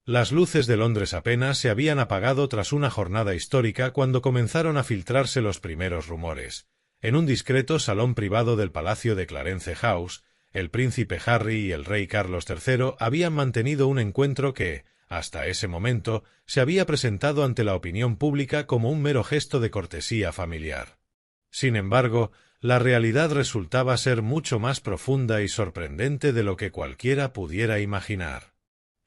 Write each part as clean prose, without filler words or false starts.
Las luces de Londres apenas se habían apagado tras una jornada histórica cuando comenzaron a filtrarse los primeros rumores. En un discreto salón privado del palacio de Clarence House, el príncipe Harry y el rey Carlos III habían mantenido un encuentro que, hasta ese momento, se había presentado ante la opinión pública como un mero gesto de cortesía familiar. Sin embargo, la realidad resultaba ser mucho más profunda y sorprendente de lo que cualquiera pudiera imaginar.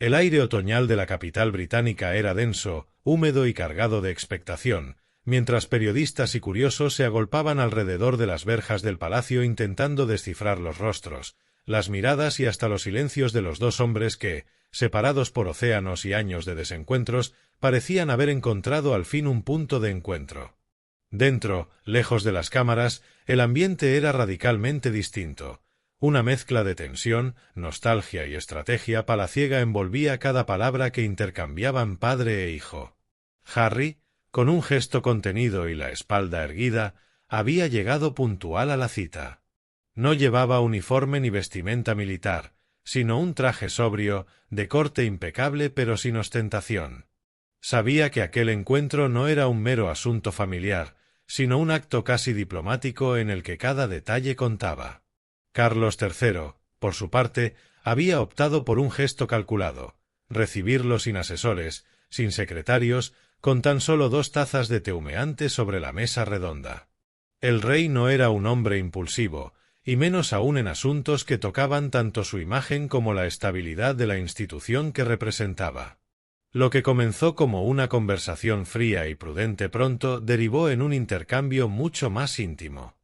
El aire otoñal de la capital británica era denso, húmedo y cargado de expectación, mientras periodistas y curiosos se agolpaban alrededor de las verjas del palacio intentando descifrar los rostros, las miradas y hasta los silencios de los dos hombres que, separados por océanos y años de desencuentros, parecían haber encontrado al fin un punto de encuentro. Dentro, lejos de las cámaras, el ambiente era radicalmente distinto. Una mezcla de tensión, nostalgia y estrategia palaciega envolvía cada palabra que intercambiaban padre e hijo. Harry, con un gesto contenido y la espalda erguida, había llegado puntual a la cita. No llevaba uniforme ni vestimenta militar, sino un traje sobrio, de corte impecable pero sin ostentación. Sabía que aquel encuentro no era un mero asunto familiar, sino un acto casi diplomático en el que cada detalle contaba. Carlos III, por su parte, había optado por un gesto calculado: recibirlo sin asesores, sin secretarios, con tan solo 2 tazas de té humeante sobre la mesa redonda. El rey no era un hombre impulsivo, y menos aún en asuntos que tocaban tanto su imagen como la estabilidad de la institución que representaba. Lo que comenzó como una conversación fría y prudente pronto derivó en un intercambio mucho más íntimo.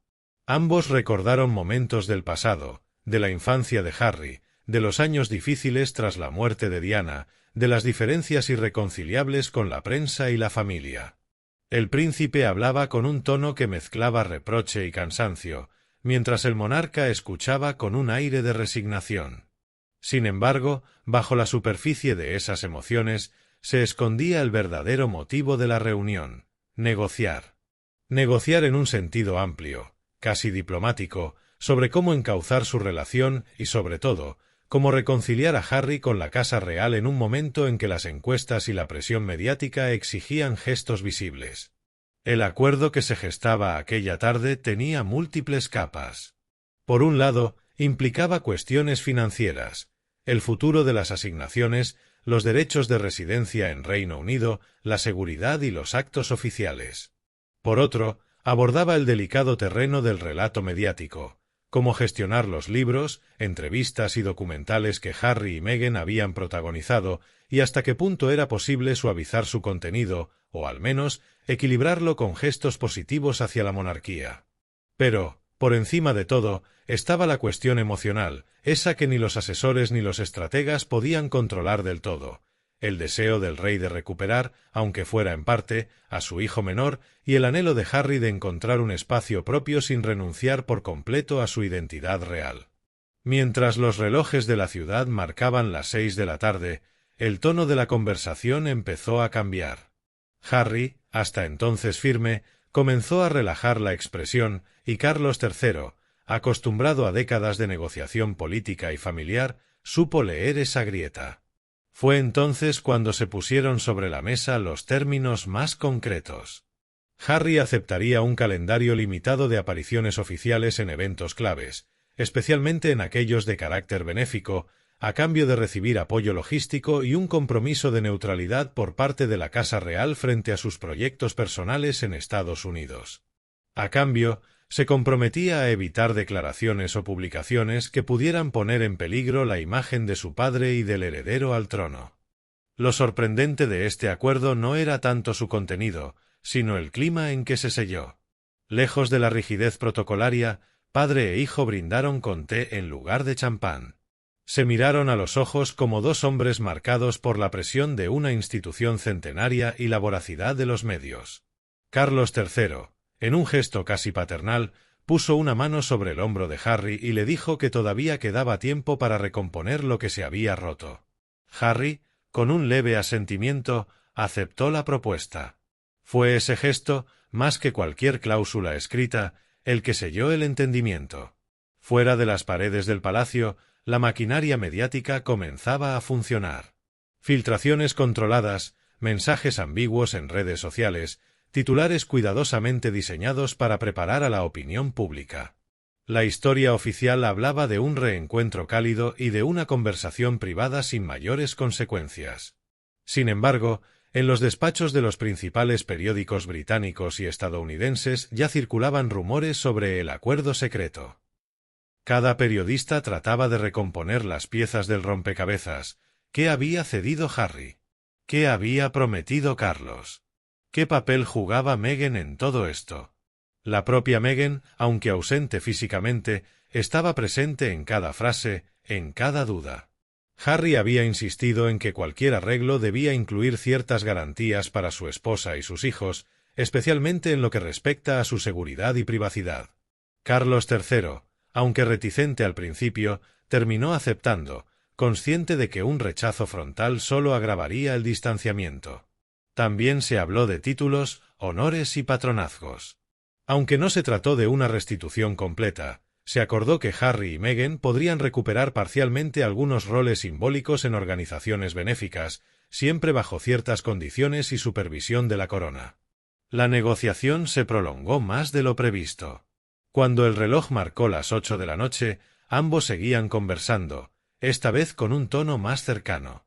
Ambos recordaron momentos del pasado, de la infancia de Harry, de los años difíciles tras la muerte de Diana, de las diferencias irreconciliables con la prensa y la familia. El príncipe hablaba con un tono que mezclaba reproche y cansancio, mientras el monarca escuchaba con un aire de resignación. Sin embargo, bajo la superficie de esas emociones se escondía el verdadero motivo de la reunión: negociar. Negociar en un sentido amplio, casi diplomático, sobre cómo encauzar su relación y, sobre todo, cómo reconciliar a Harry con la Casa Real en un momento en que las encuestas y la presión mediática exigían gestos visibles. El acuerdo que se gestaba aquella tarde tenía múltiples capas. Por un lado, implicaba cuestiones financieras, el futuro de las asignaciones, los derechos de residencia en Reino Unido, la seguridad y los actos oficiales. Por otro, abordaba el delicado terreno del relato mediático, cómo gestionar los libros, entrevistas y documentales que Harry y Meghan habían protagonizado y hasta qué punto era posible suavizar su contenido, o al menos equilibrarlo con gestos positivos hacia la monarquía. Pero, por encima de todo, estaba la cuestión emocional, esa que ni los asesores ni los estrategas podían controlar del todo: el deseo del rey de recuperar, aunque fuera en parte, a su hijo menor, y el anhelo de Harry de encontrar un espacio propio sin renunciar por completo a su identidad real. Mientras los relojes de la ciudad marcaban las 6 de la tarde, el tono de la conversación empezó a cambiar. Harry, hasta entonces firme, comenzó a relajar la expresión, y Carlos III, acostumbrado a décadas de negociación política y familiar, supo leer esa grieta. Fue entonces cuando se pusieron sobre la mesa los términos más concretos. Harry aceptaría un calendario limitado de apariciones oficiales en eventos claves, especialmente en aquellos de carácter benéfico, a cambio de recibir apoyo logístico y un compromiso de neutralidad por parte de la Casa Real frente a sus proyectos personales en Estados Unidos. A cambio, se comprometía a evitar declaraciones o publicaciones que pudieran poner en peligro la imagen de su padre y del heredero al trono. Lo sorprendente de este acuerdo no era tanto su contenido, sino el clima en que se selló. Lejos de la rigidez protocolaria, padre e hijo brindaron con té en lugar de champán. Se miraron a los ojos como dos hombres marcados por la presión de una institución centenaria y la voracidad de los medios. Carlos III, en un gesto casi paternal, puso una mano sobre el hombro de Harry y le dijo que todavía quedaba tiempo para recomponer lo que se había roto. Harry, con un leve asentimiento, aceptó la propuesta. Fue ese gesto, más que cualquier cláusula escrita, el que selló el entendimiento. Fuera de las paredes del palacio, la maquinaria mediática comenzaba a funcionar. Filtraciones controladas, mensajes ambiguos en redes sociales, titulares cuidadosamente diseñados para preparar a la opinión pública. La historia oficial hablaba de un reencuentro cálido y de una conversación privada sin mayores consecuencias. Sin embargo, en los despachos de los principales periódicos británicos y estadounidenses ya circulaban rumores sobre el acuerdo secreto. Cada periodista trataba de recomponer las piezas del rompecabezas. ¿Qué había cedido Harry? ¿Qué había prometido Carlos? ¿Qué papel jugaba Meghan en todo esto? La propia Meghan, aunque ausente físicamente, estaba presente en cada frase, en cada duda. Harry había insistido en que cualquier arreglo debía incluir ciertas garantías para su esposa y sus hijos, especialmente en lo que respecta a su seguridad y privacidad. Carlos III, aunque reticente al principio, terminó aceptando, consciente de que un rechazo frontal solo agravaría el distanciamiento. También se habló de títulos, honores y patronazgos. Aunque no se trató de una restitución completa, se acordó que Harry y Meghan podrían recuperar parcialmente algunos roles simbólicos en organizaciones benéficas, siempre bajo ciertas condiciones y supervisión de la corona. La negociación se prolongó más de lo previsto. Cuando el reloj marcó las 8 de la noche, ambos seguían conversando, esta vez con un tono más cercano.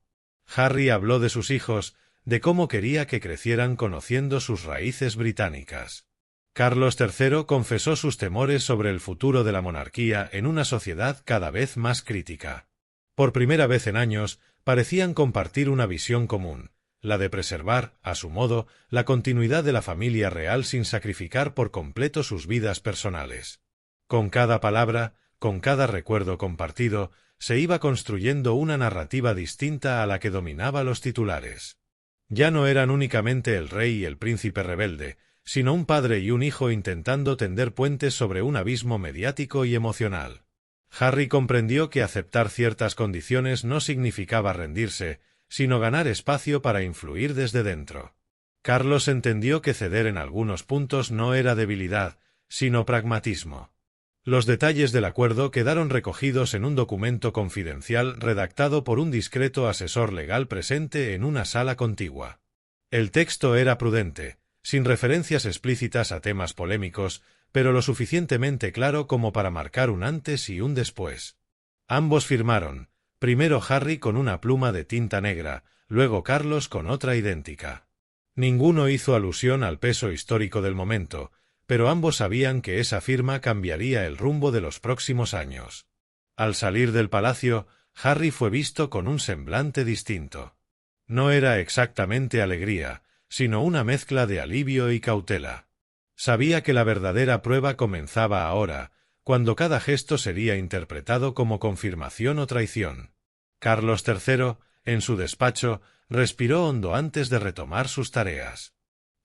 Harry habló de sus hijos, de cómo quería que crecieran conociendo sus raíces británicas. Carlos III confesó sus temores sobre el futuro de la monarquía en una sociedad cada vez más crítica. Por primera vez en años, parecían compartir una visión común, la de preservar, a su modo, la continuidad de la familia real sin sacrificar por completo sus vidas personales. Con cada palabra, con cada recuerdo compartido, se iba construyendo una narrativa distinta a la que dominaba los titulares. Ya no eran únicamente el rey y el príncipe rebelde, sino un padre y un hijo intentando tender puentes sobre un abismo mediático y emocional. Harry comprendió que aceptar ciertas condiciones no significaba rendirse, sino ganar espacio para influir desde dentro. Carlos entendió que ceder en algunos puntos no era debilidad, sino pragmatismo. Los detalles del acuerdo quedaron recogidos en un documento confidencial redactado por un discreto asesor legal presente en una sala contigua. El texto era prudente, sin referencias explícitas a temas polémicos, pero lo suficientemente claro como para marcar un antes y un después. Ambos firmaron, primero Harry con una pluma de tinta negra, luego Carlos con otra idéntica. Ninguno hizo alusión al peso histórico del momento, pero ambos sabían que esa firma cambiaría el rumbo de los próximos años. Al salir del palacio, Harry fue visto con un semblante distinto. No era exactamente alegría, sino una mezcla de alivio y cautela. Sabía que la verdadera prueba comenzaba ahora, cuando cada gesto sería interpretado como confirmación o traición. Carlos III, en su despacho, respiró hondo antes de retomar sus tareas.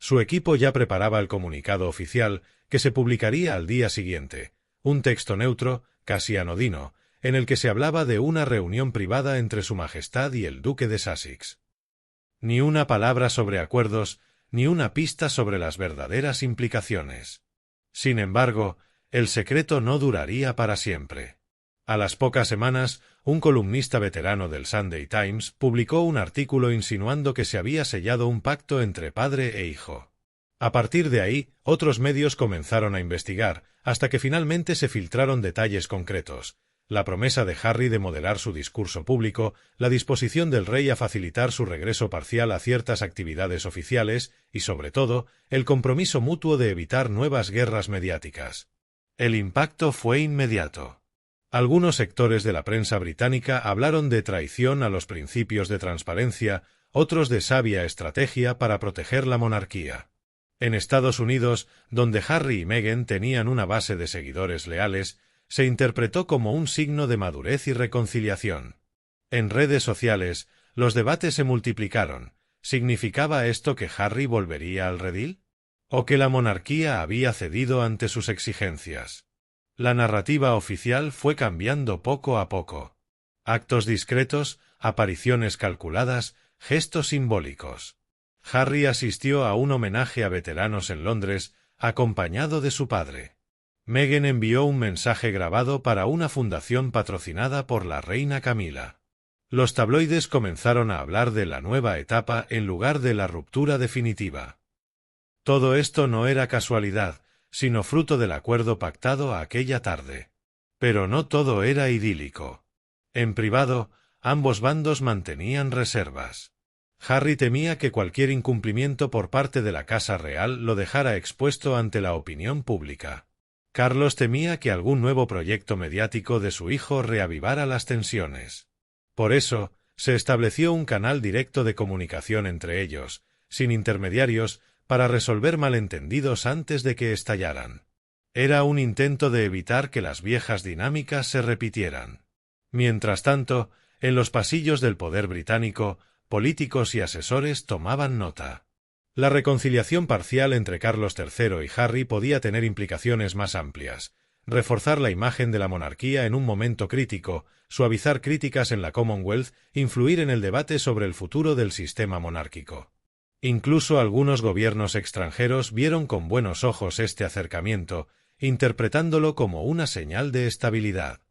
Su equipo ya preparaba el comunicado oficial, que se publicaría al día siguiente, un texto neutro, casi anodino, en el que se hablaba de una reunión privada entre Su Majestad y el Duque de Sussex. Ni una palabra sobre acuerdos, ni una pista sobre las verdaderas implicaciones. Sin embargo, el secreto no duraría para siempre. A las pocas semanas, un columnista veterano del Sunday Times publicó un artículo insinuando que se había sellado un pacto entre padre e hijo. A partir de ahí, otros medios comenzaron a investigar, hasta que finalmente se filtraron detalles concretos: la promesa de Harry de moderar su discurso público, la disposición del rey a facilitar su regreso parcial a ciertas actividades oficiales y, sobre todo, el compromiso mutuo de evitar nuevas guerras mediáticas. El impacto fue inmediato. Algunos sectores de la prensa británica hablaron de traición a los principios de transparencia, otros de sabia estrategia para proteger la monarquía. En Estados Unidos, donde Harry y Meghan tenían una base de seguidores leales, se interpretó como un signo de madurez y reconciliación. En redes sociales, los debates se multiplicaron. ¿Significaba esto que Harry volvería al redil? ¿O que la monarquía había cedido ante sus exigencias? La narrativa oficial fue cambiando poco a poco. Actos discretos, apariciones calculadas, gestos simbólicos. Harry asistió a un homenaje a veteranos en Londres, acompañado de su padre. Meghan envió un mensaje grabado para una fundación patrocinada por la reina Camila. Los tabloides comenzaron a hablar de la nueva etapa en lugar de la ruptura definitiva. Todo esto no era casualidad, sino fruto del acuerdo pactado aquella tarde. Pero no todo era idílico. En privado, ambos bandos mantenían reservas. Harry temía que cualquier incumplimiento por parte de la Casa Real lo dejara expuesto ante la opinión pública. Carlos temía que algún nuevo proyecto mediático de su hijo reavivara las tensiones. Por eso, se estableció un canal directo de comunicación entre ellos, sin intermediarios, para resolver malentendidos antes de que estallaran. Era un intento de evitar que las viejas dinámicas se repitieran. Mientras tanto, en los pasillos del poder británico, políticos y asesores tomaban nota. La reconciliación parcial entre Carlos III y Harry podía tener implicaciones más amplias: reforzar la imagen de la monarquía en un momento crítico, suavizar críticas en la Commonwealth, influir en el debate sobre el futuro del sistema monárquico. Incluso algunos gobiernos extranjeros vieron con buenos ojos este acercamiento, interpretándolo como una señal de estabilidad.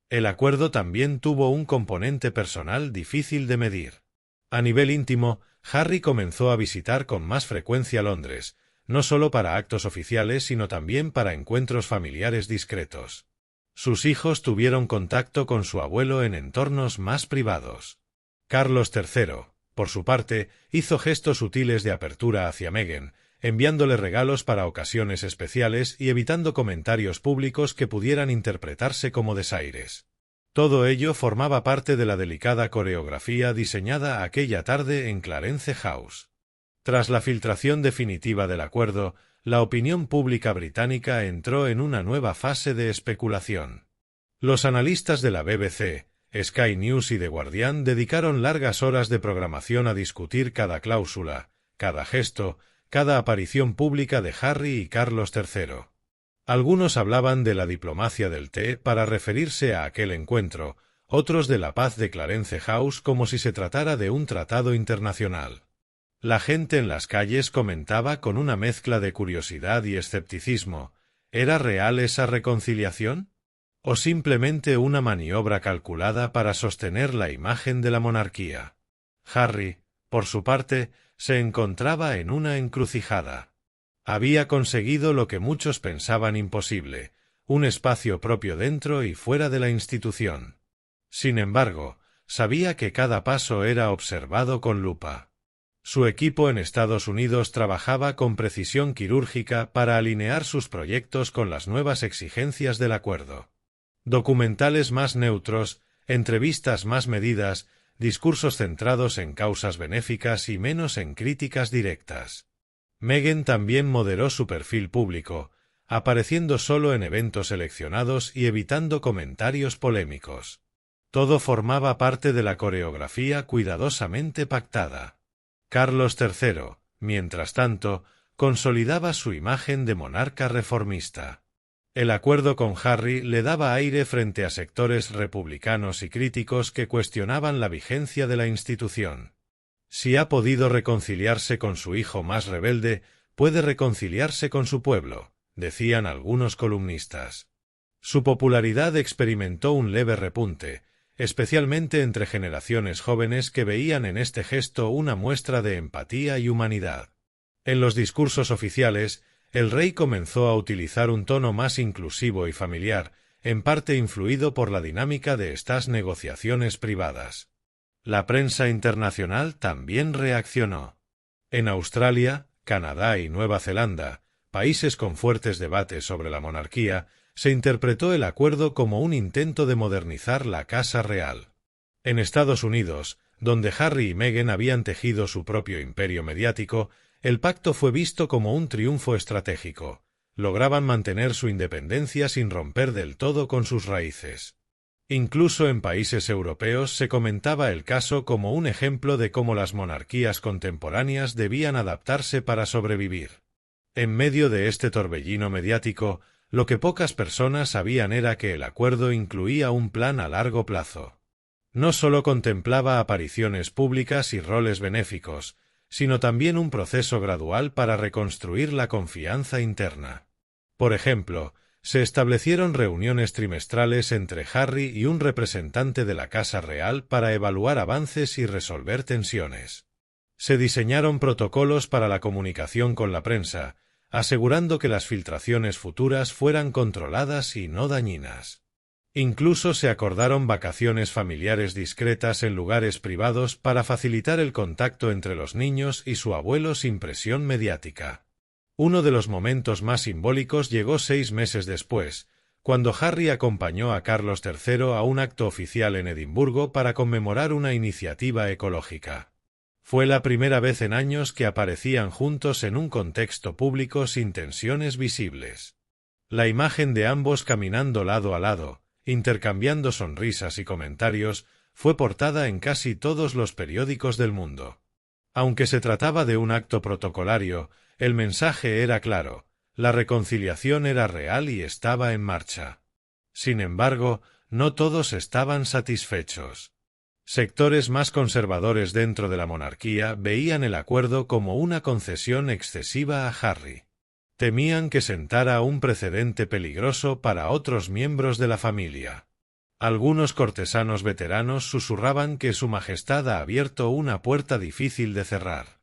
El acuerdo también tuvo un componente personal difícil de medir. A nivel íntimo, Harry comenzó a visitar con más frecuencia Londres, no solo para actos oficiales sino también para encuentros familiares discretos. Sus hijos tuvieron contacto con su abuelo en entornos más privados. Carlos III, por su parte, hizo gestos sutiles de apertura hacia Meghan, enviándole regalos para ocasiones especiales y evitando comentarios públicos que pudieran interpretarse como desaires. Todo ello formaba parte de la delicada coreografía diseñada aquella tarde en Clarence House. Tras la filtración definitiva del acuerdo, la opinión pública británica entró en una nueva fase de especulación. Los analistas de la BBC, Sky News y The Guardian dedicaron largas horas de programación a discutir cada cláusula, cada gesto, cada aparición pública de Harry y Carlos III. Algunos hablaban de la diplomacia del té para referirse a aquel encuentro, otros de la paz de Clarence House como si se tratara de un tratado internacional. La gente en las calles comentaba con una mezcla de curiosidad y escepticismo: ¿era real esa reconciliación? ¿O simplemente una maniobra calculada para sostener la imagen de la monarquía? Harry, por su parte, se encontraba en una encrucijada. Había conseguido lo que muchos pensaban imposible: un espacio propio dentro y fuera de la institución. Sin embargo, sabía que cada paso era observado con lupa. Su equipo en Estados Unidos trabajaba con precisión quirúrgica para alinear sus proyectos con las nuevas exigencias del acuerdo. Documentales más neutros, entrevistas más medidas, discursos centrados en causas benéficas y menos en críticas directas. Meghan también moderó su perfil público, apareciendo solo en eventos seleccionados y evitando comentarios polémicos. Todo formaba parte de la coreografía cuidadosamente pactada. Carlos III, mientras tanto, consolidaba su imagen de monarca reformista. El acuerdo con Harry le daba aire frente a sectores republicanos y críticos que cuestionaban la vigencia de la institución. Si ha podido reconciliarse con su hijo más rebelde, puede reconciliarse con su pueblo, decían algunos columnistas. Su popularidad experimentó un leve repunte, especialmente entre generaciones jóvenes que veían en este gesto una muestra de empatía y humanidad. En los discursos oficiales, el rey comenzó a utilizar un tono más inclusivo y familiar, en parte influido por la dinámica de estas negociaciones privadas. La prensa internacional también reaccionó. En Australia, Canadá y Nueva Zelanda, países con fuertes debates sobre la monarquía, se interpretó el acuerdo como un intento de modernizar la Casa Real. En Estados Unidos, donde Harry y Meghan habían tejido su propio imperio mediático, el pacto fue visto como un triunfo estratégico. Lograban mantener su independencia sin romper del todo con sus raíces. Incluso en países europeos se comentaba el caso como un ejemplo de cómo las monarquías contemporáneas debían adaptarse para sobrevivir. En medio de este torbellino mediático, lo que pocas personas sabían era que el acuerdo incluía un plan a largo plazo. No solo contemplaba apariciones públicas y roles benéficos, sino también un proceso gradual para reconstruir la confianza interna. Por ejemplo, se establecieron reuniones trimestrales entre Harry y un representante de la Casa Real para evaluar avances y resolver tensiones. Se diseñaron protocolos para la comunicación con la prensa, asegurando que las filtraciones futuras fueran controladas y no dañinas. Incluso se acordaron vacaciones familiares discretas en lugares privados para facilitar el contacto entre los niños y su abuelo sin presión mediática. Uno de los momentos más simbólicos llegó 6 meses después, cuando Harry acompañó a Carlos III a un acto oficial en Edimburgo para conmemorar una iniciativa ecológica. Fue la primera vez en años que aparecían juntos en un contexto público sin tensiones visibles. La imagen de ambos caminando lado a lado, intercambiando sonrisas y comentarios, fue portada en casi todos los periódicos del mundo. Aunque se trataba de un acto protocolario, el mensaje era claro: la reconciliación era real y estaba en marcha. Sin embargo, no todos estaban satisfechos. Sectores más conservadores dentro de la monarquía veían el acuerdo como una concesión excesiva a Harry. Temían que sentara un precedente peligroso para otros miembros de la familia. Algunos cortesanos veteranos susurraban que Su Majestad ha abierto una puerta difícil de cerrar.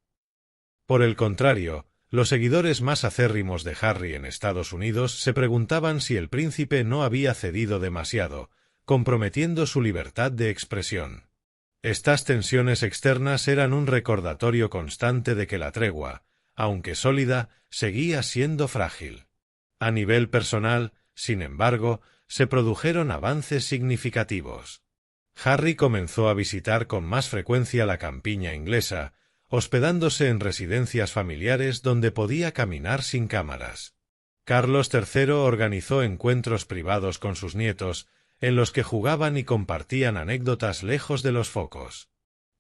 Por el contrario, los seguidores más acérrimos de Harry en Estados Unidos se preguntaban si el príncipe no había cedido demasiado, comprometiendo su libertad de expresión. Estas tensiones externas eran un recordatorio constante de que la tregua, aunque sólida, seguía siendo frágil. A nivel personal, sin embargo, se produjeron avances significativos. Harry comenzó a visitar con más frecuencia la campiña inglesa, hospedándose en residencias familiares donde podía caminar sin cámaras. Carlos III organizó encuentros privados con sus nietos, en los que jugaban y compartían anécdotas lejos de los focos.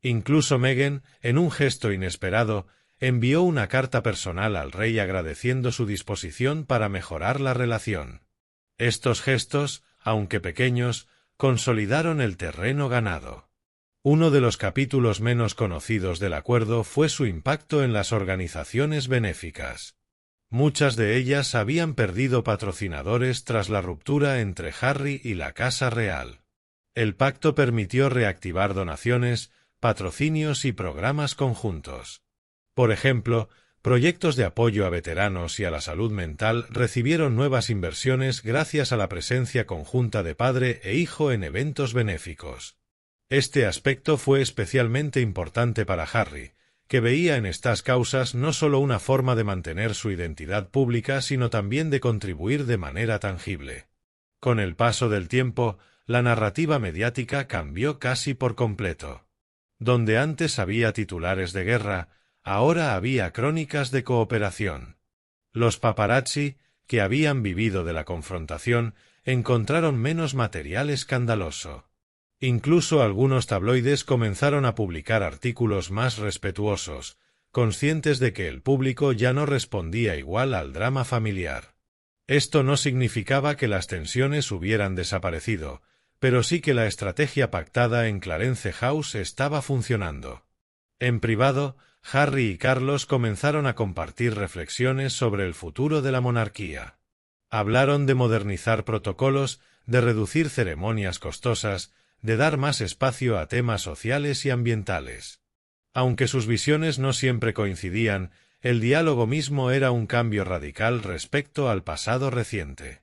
Incluso Meghan, en un gesto inesperado, envió una carta personal al rey agradeciendo su disposición para mejorar la relación. Estos gestos, aunque pequeños, consolidaron el terreno ganado. Uno de los capítulos menos conocidos del acuerdo fue su impacto en las organizaciones benéficas. Muchas de ellas habían perdido patrocinadores tras la ruptura entre Harry y la Casa Real. El pacto permitió reactivar donaciones, patrocinios y programas conjuntos. Por ejemplo, proyectos de apoyo a veteranos y a la salud mental recibieron nuevas inversiones gracias a la presencia conjunta de padre e hijo en eventos benéficos. Este aspecto fue especialmente importante para Harry, que veía en estas causas no solo una forma de mantener su identidad pública, sino también de contribuir de manera tangible. Con el paso del tiempo, la narrativa mediática cambió casi por completo. Donde antes había titulares de guerra, ahora había crónicas de cooperación. Los paparazzi, que habían vivido de la confrontación, encontraron menos material escandaloso. Incluso algunos tabloides comenzaron a publicar artículos más respetuosos, conscientes de que el público ya no respondía igual al drama familiar. Esto no significaba que las tensiones hubieran desaparecido, pero sí que la estrategia pactada en Clarence House estaba funcionando. En privado, Harry y Carlos comenzaron a compartir reflexiones sobre el futuro de la monarquía. Hablaron de modernizar protocolos, de reducir ceremonias costosas, de dar más espacio a temas sociales y ambientales. Aunque sus visiones no siempre coincidían, el diálogo mismo era un cambio radical respecto al pasado reciente.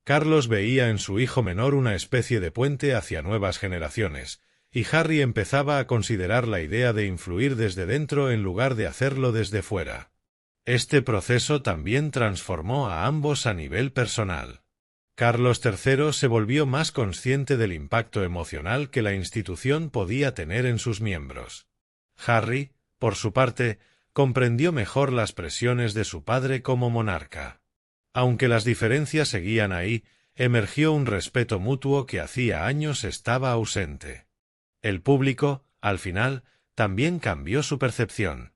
Carlos veía en su hijo menor una especie de puente hacia nuevas generaciones, y Harry empezaba a considerar la idea de influir desde dentro en lugar de hacerlo desde fuera. Este proceso también transformó a ambos a nivel personal. Carlos III se volvió más consciente del impacto emocional que la institución podía tener en sus miembros. Harry, por su parte, comprendió mejor las presiones de su padre como monarca. Aunque las diferencias seguían ahí, emergió un respeto mutuo que hacía años estaba ausente. El público, al final, también cambió su percepción.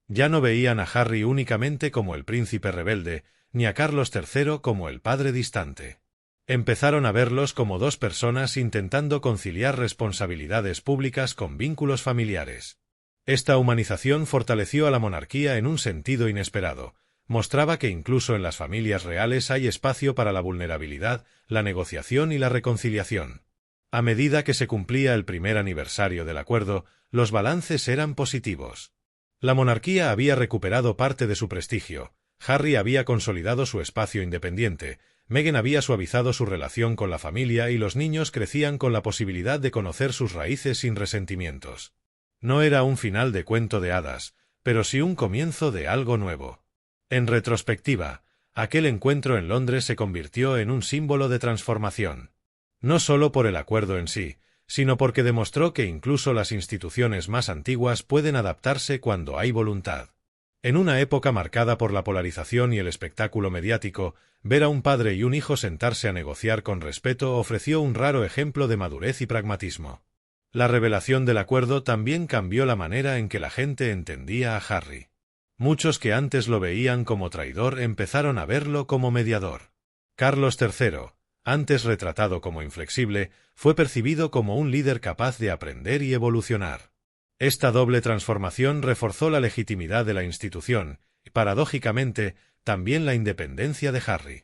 Ya no veían a Harry únicamente como el príncipe rebelde, ni a Carlos III como el padre distante. Empezaron a verlos como dos personas intentando conciliar responsabilidades públicas con vínculos familiares. Esta humanización fortaleció a la monarquía en un sentido inesperado, mostraba que incluso en las familias reales hay espacio para la vulnerabilidad, la negociación y la reconciliación. A medida que se cumplía el primer aniversario del acuerdo, los balances eran positivos. La monarquía había recuperado parte de su prestigio, Harry había consolidado su espacio independiente, Meghan había suavizado su relación con la familia y los niños crecían con la posibilidad de conocer sus raíces sin resentimientos. No era un final de cuento de hadas, pero sí un comienzo de algo nuevo. En retrospectiva, aquel encuentro en Londres se convirtió en un símbolo de transformación. No solo por el acuerdo en sí, sino porque demostró que incluso las instituciones más antiguas pueden adaptarse cuando hay voluntad. En una época marcada por la polarización y el espectáculo mediático, ver a un padre y un hijo sentarse a negociar con respeto ofreció un raro ejemplo de madurez y pragmatismo. La revelación del acuerdo también cambió la manera en que la gente entendía a Harry. Muchos que antes lo veían como traidor empezaron a verlo como mediador. Carlos III, antes retratado como inflexible, fue percibido como un líder capaz de aprender y evolucionar. Esta doble transformación reforzó la legitimidad de la institución y, paradójicamente, también la independencia de Harry.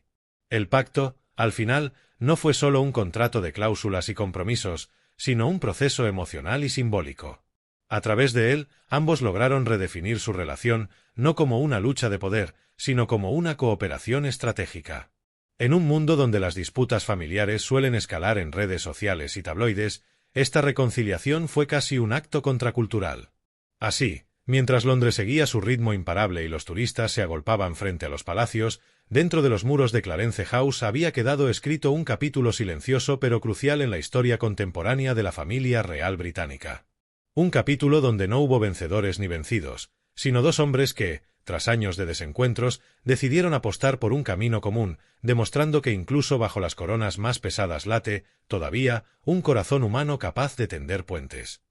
El pacto, al final, no fue solo un contrato de cláusulas y compromisos, sino un proceso emocional y simbólico. A través de él, ambos lograron redefinir su relación, no como una lucha de poder, sino como una cooperación estratégica. En un mundo donde las disputas familiares suelen escalar en redes sociales y tabloides, esta reconciliación fue casi un acto contracultural. Así, mientras Londres seguía su ritmo imparable y los turistas se agolpaban frente a los palacios, dentro de los muros de Clarence House había quedado escrito un capítulo silencioso pero crucial en la historia contemporánea de la familia real británica. Un capítulo donde no hubo vencedores ni vencidos, sino dos hombres que, tras años de desencuentros, decidieron apostar por un camino común, demostrando que incluso bajo las coronas más pesadas late, todavía, un corazón humano capaz de tender puentes.